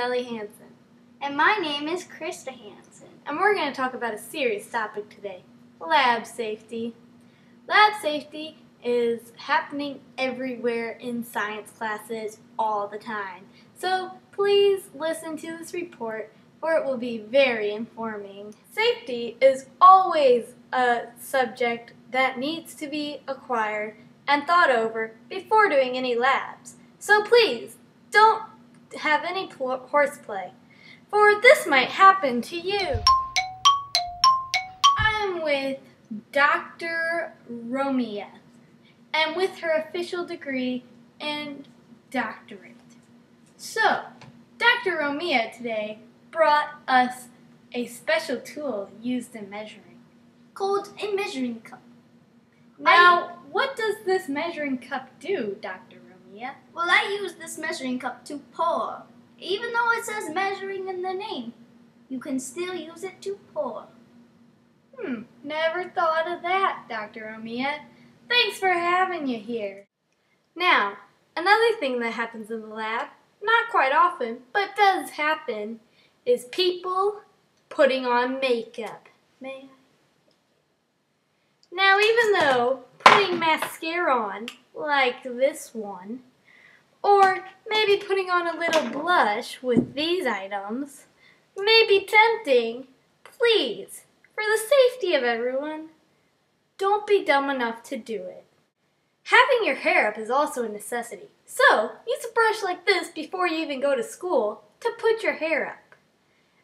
Ellie Hansen. And my name is Krista Hansen. And we're going to talk about a serious topic today, lab safety. Lab safety is happening everywhere in science classes all the time. So please listen to this report or it will be very informing. Safety is always a subject that needs to be acquired and thought over before doing any labs. So please don't have any horseplay, for this might happen to you. I'm with Dr. Romia, and with her official degree and doctorate. So, Dr. Romia today brought us a special tool used in measuring, Called a measuring cup. Now, what does this measuring cup do, Dr. Romia? Well, I use this measuring cup to pour. Even though it says measuring in the name, you can still use it to pour. Never thought of that, Dr. Romia. Thanks for having you here. Now, another thing that happens in the lab, not quite often, but does happen, is people putting on makeup. May I? Now, even though putting mascara on, like this one, or maybe putting on a little blush with these items, may be tempting, please, for the safety of everyone, don't be dumb enough to do it. Having your hair up is also a necessity, so use a brush like this before you even go to school to put your hair up.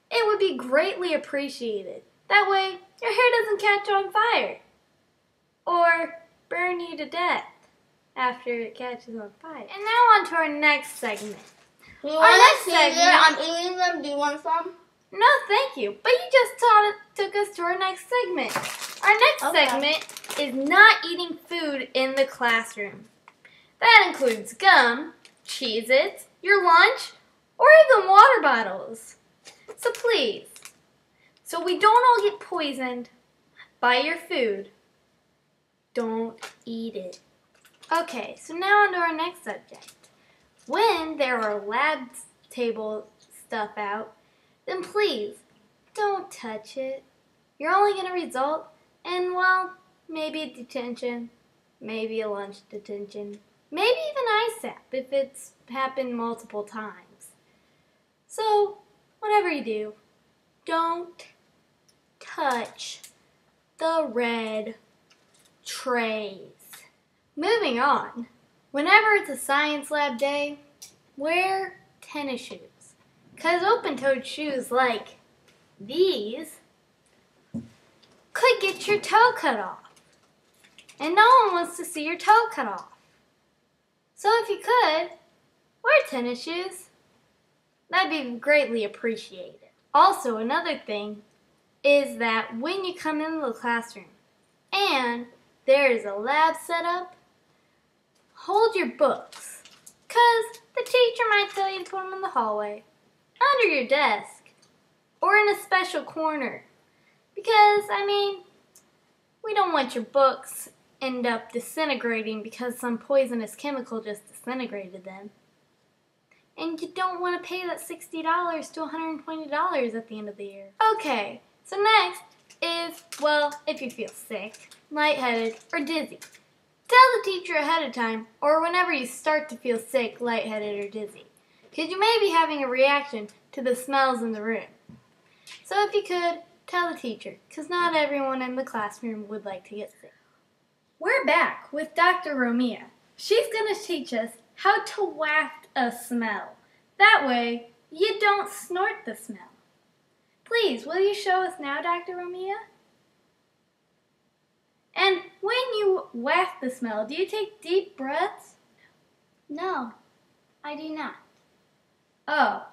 It would be greatly appreciated. That way, your hair doesn't catch on fire or burn you to death after it catches on fire. And now on to our next segment. Our next segment. I'm eating them. Do you want some? No, thank you. But you just took us to our next segment. Our next segment is not eating food in the classroom. That includes gum, Cheez-Its, your lunch, or even water bottles. So please, so we don't all get poisoned by your food, don't eat it. Okay, so now on to our next subject. When there are lab table stuff out, then please, don't touch it. You're only going to result in, well, maybe a detention, maybe a lunch detention, maybe even ISAP if it's happened multiple times. So, whatever you do, don't touch the red trays. Moving on, whenever it's a science lab day, wear tennis shoes. Because open-toed shoes like these could get your toe cut off. And no one wants to see your toe cut off. So if you could, wear tennis shoes. That'd be greatly appreciated. Also, another thing is that when you come into the classroom and there is a lab set up, hold your books, because the teacher might tell you to put them in the hallway, under your desk, or in a special corner. Because, we don't want your books end up disintegrating because some poisonous chemical just disintegrated them. And you don't want to pay that $60 to $120 at the end of the year. Okay, so next is, well, if you feel sick, lightheaded, or dizzy. Tell the teacher ahead of time, or whenever you start to feel sick, lightheaded, or dizzy, because you may be having a reaction to the smells in the room. So if you could, tell the teacher, because not everyone in the classroom would like to get sick. We're back with Dr. Romia. She's going to teach us how to waft a smell. That way, you don't snort the smell. Please, will you show us now, Dr. Romia? And when you waft the smell, do you take deep breaths? No, I do not. Oh,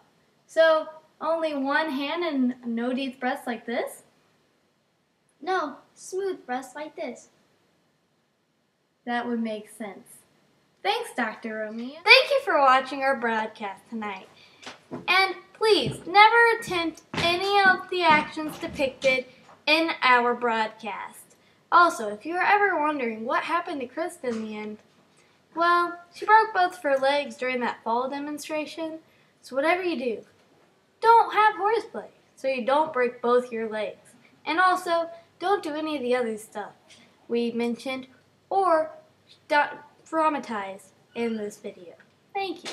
so only one hand and no deep breaths like this? No, smooth breaths like this. That would make sense. Thanks, Dr. Romia. Thank you for watching our broadcast tonight. And please, never attempt any of the actions depicted in our broadcast. Also, if you are ever wondering what happened to Krista in the end, well, she broke both of her legs during that fall demonstration. So whatever you do, don't have horseplay so you don't break both your legs. And also, don't do any of the other stuff we mentioned or traumatize in this video. Thank you.